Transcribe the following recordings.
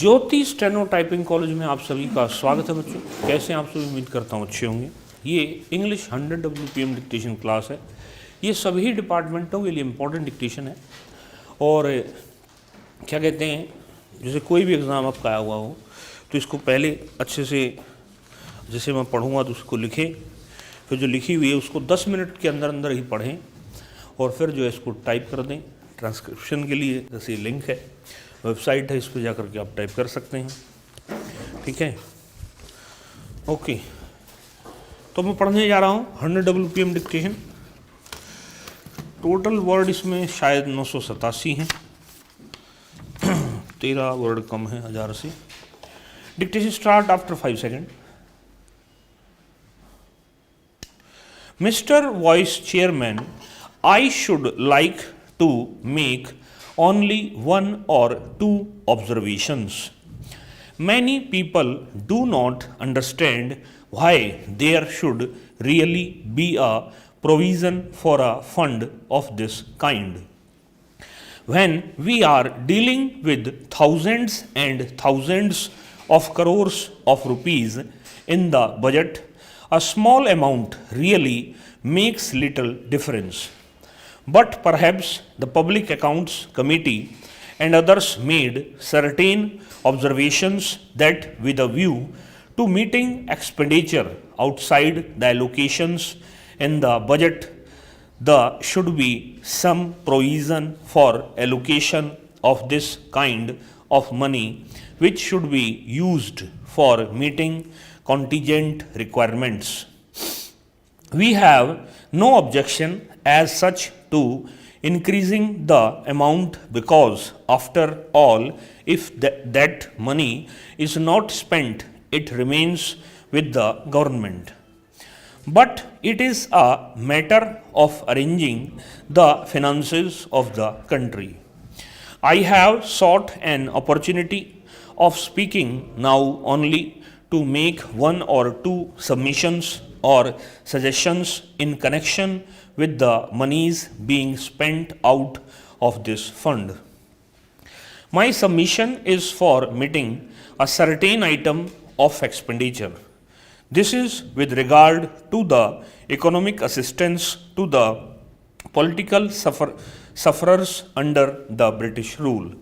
ज्योति steno typing college में आप सभी का स्वागत है बच्चों। कैसे हैं आप सभी? उम्मीद करता हूँ अच्छे होंगे। ये इंग्लिश 100 WPM डिक्टेशन क्लास है। ये सभी डिपार्टमेंटों के लिए इम्पोर्टेंट डिक्टेशन है। और क्या कहते हैं, जैसे कोई भी एग्ज़ाम आपका आया हुआ हो तो इसको पहले अच्छे से, जैसे मैं पढ़ूँगा तो उसको लिखें, फिर जो लिखी हुई है उसको 10 मिनट के अंदर अंदर ही पढ़ें और फिर जो है इसको टाइप कर दें। ट्रांसक्रिप्शन के लिए जैसे लिंक है, वेबसाइट है, इस पर जाकर के आप टाइप कर सकते हैं। ठीक है, ओके। तो मैं पढ़ने जा रहा हूँ 100 WPM डिक्टेशन। टोटल वर्ड इसमें शायद 987 हैं, 13 वर्ड कम है 1000 से। Dictation start after 5 second. Mr. Vice Chairman, I should like to make only one or two observations. Many people do not understand why there should really be a provision for a fund of this kind. When we are dealing with thousands and thousands of crores of rupees in the budget, a small amount really makes little difference. But perhaps the Public Accounts Committee and others made certain observations that, with a view to meeting expenditure outside the allocations in the budget, there should be some provision for allocation of this kind of money, which should be used for meeting contingent requirements. We have no objection as such to increasing the amount because, after all, if that money is not spent, it remains with the government. But it is a matter of arranging the finances of the country. I have sought an opportunity of speaking now only to make one or two submissions or suggestions in connection with the monies being spent out of this fund. My submission is for meeting a certain item of expenditure. This is with regard to the economic assistance to the political sufferers under the British rule.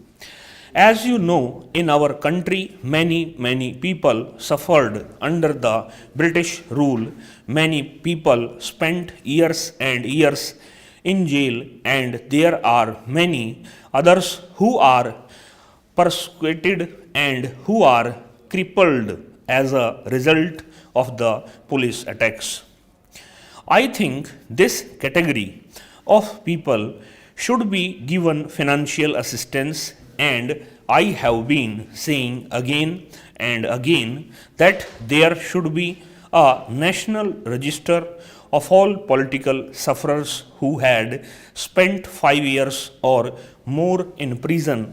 As you know, in our country, many people suffered under the British rule. Many people spent years and years in jail, and there are many others who are persecuted and who are crippled as a result of the police attacks. I think this category of people should be given financial assistance, and I have been saying again and again that there should be a national register of all political sufferers who had spent 5 years or more in prison,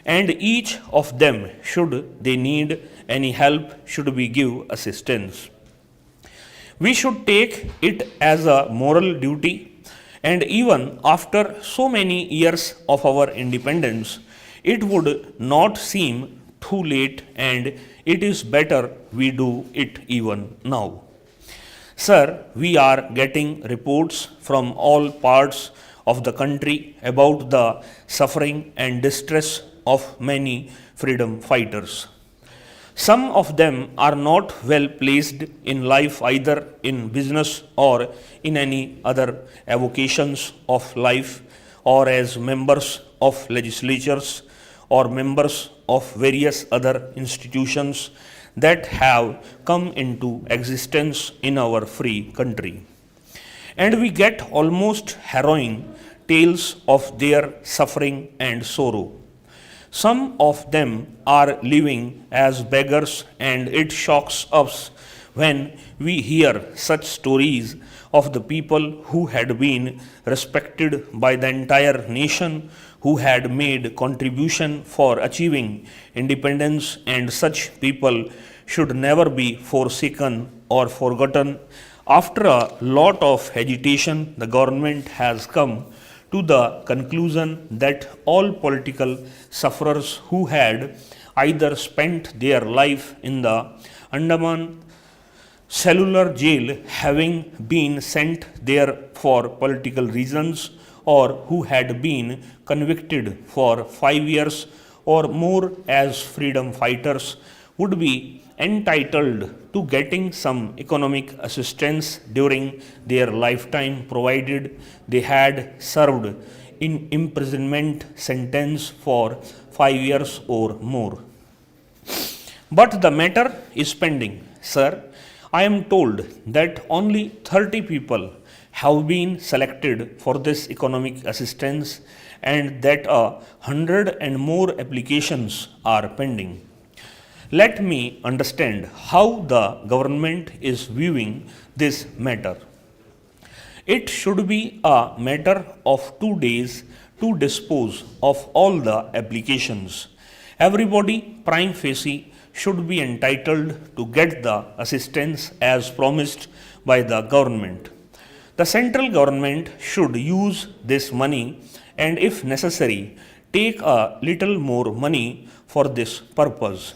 and each of them, should they need any help, should be give assistance. We should take it as a moral duty, and even after so many years of our independence, it would not seem too late, and it is better we do it even now. Sir, we are getting reports from all parts of the country about the suffering and distress of many freedom fighters. Some of them are not well placed in life, either in business or in any other avocations of life, or as members of legislatures or members of various other institutions that have come into existence in our free country. And we get almost harrowing tales of their suffering and sorrow. Some of them are living as beggars, and it shocks us when we hear such stories of the people who had been respected by the entire nation, who had made contribution for achieving independence, and such people should never be forsaken or forgotten. After a lot of agitation, the government has come to the conclusion that all political sufferers who had either spent their life in the Andaman cellular jail, having been sent there for political reasons, or who had been convicted for 5 years or more as freedom fighters, would be entitled to getting some economic assistance during their lifetime, provided they had served in imprisonment sentence for 5 years or more. But the matter is pending, sir. I am told that only 30 people have been selected for this economic assistance and that 100 and more applications are pending. Let me understand how the government is viewing this matter. It should be a matter of 2 days to dispose of all the applications. Everybody prima facie should be entitled to get the assistance as promised by the government. The central government should use this money and, if necessary, take a little more money for this purpose.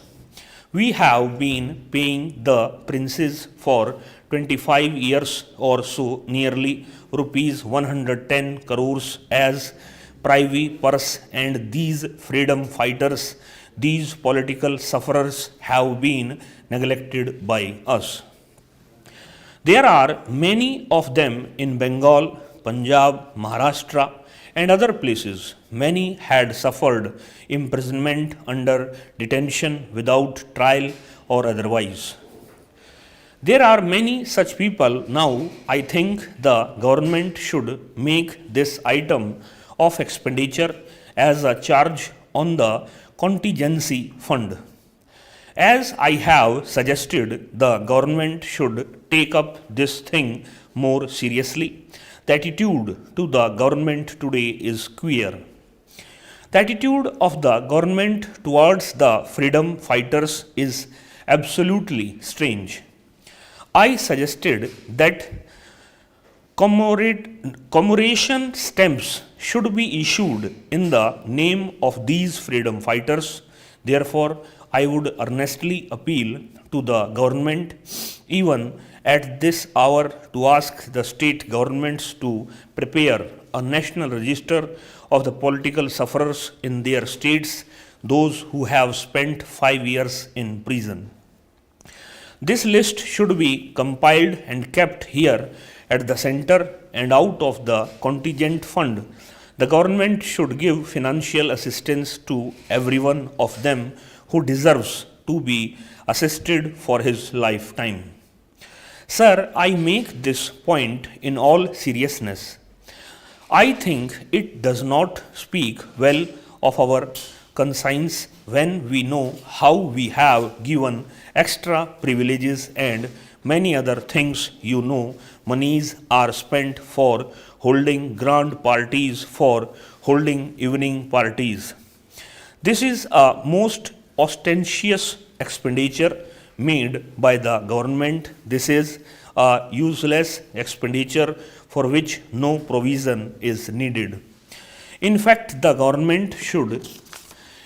We have been paying the princes for 25 years or so nearly rupees 110 crores as privy purse, and these freedom fighters, these political sufferers have been neglected by us. There are many of them in Bengal, Punjab, Maharashtra, and other places. Many had suffered imprisonment under detention without trial or otherwise. There are many such people now. I think the government should make this item of expenditure as a charge on the contingency fund. As I have suggested, the government should take up this thing more seriously. The attitude to the government today is queer. The attitude of the government towards the freedom fighters is absolutely strange. I suggested that commemoration stamps should be issued in the name of these freedom fighters. Therefore, I would earnestly appeal to the government, even at this hour, to ask the state governments to prepare a national register of the political sufferers in their states, those who have spent 5 years in prison. This list should be compiled and kept here at the center, and out of the contingent fund, the government should give financial assistance to every one of them who deserves to be assisted for his lifetime. Sir, I make this point in all seriousness. I think it does not speak well of our conscience when we know how we have given extra privileges and many other things. Monies are spent for holding grand parties, for holding evening parties. This is a most ostentatious expenditure made by the government. This is a useless expenditure for which no provision is needed. In fact, the government should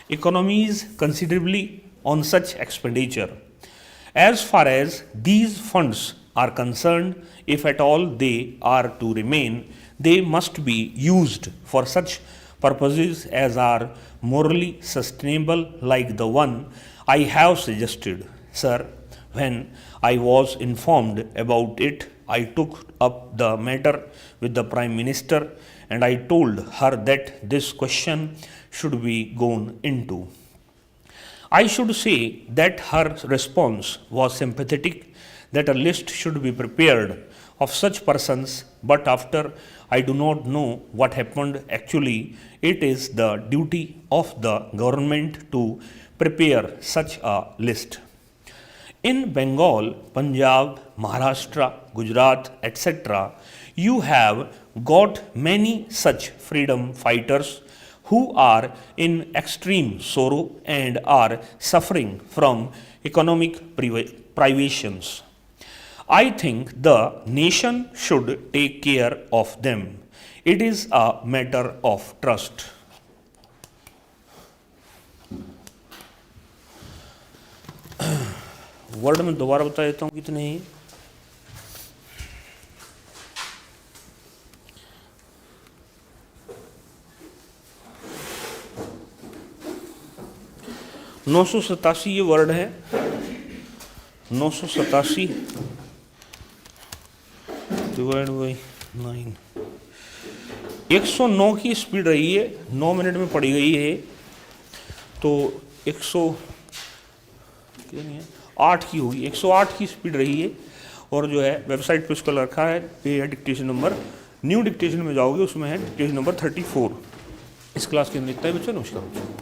economize considerably on such expenditure. As far as these funds are concerned, if at all they are to remain, they must be used for such purposes as are morally sustainable, like the one I have suggested. Sir, when I was informed about it, I took up the matter with the Prime Minister and I told her that this question should be gone into. I should say that her response was sympathetic, that a list should be prepared of such persons, but after I do not know what happened actually, it is the duty of the government to prepare such a list. In Bengal, Punjab, Maharashtra, Gujarat, etc., you have got many such freedom fighters who are in extreme sorrow and are suffering from economic privations. I think the nation should take care of them. It is a matter of trust. Word में दोबारा बता देता हूँ कितने हैं। नौ सौ सतासी ये वर्ड है, 987 डिवाइड बाई 9। 109 की स्पीड रही है, 9 मिनट में पड़ी गई है, तो 108 की होगी, 108 की स्पीड रही है। और जो है वेबसाइट पे उसका रखा है, ये है डिक्टेशन नंबर, न्यू डिक्टेशन में जाओगे उसमें है डिक्टेशन नंबर 34। इस क्लास के अंदर इतना ही बच्चों, नमस्कार बच्चों।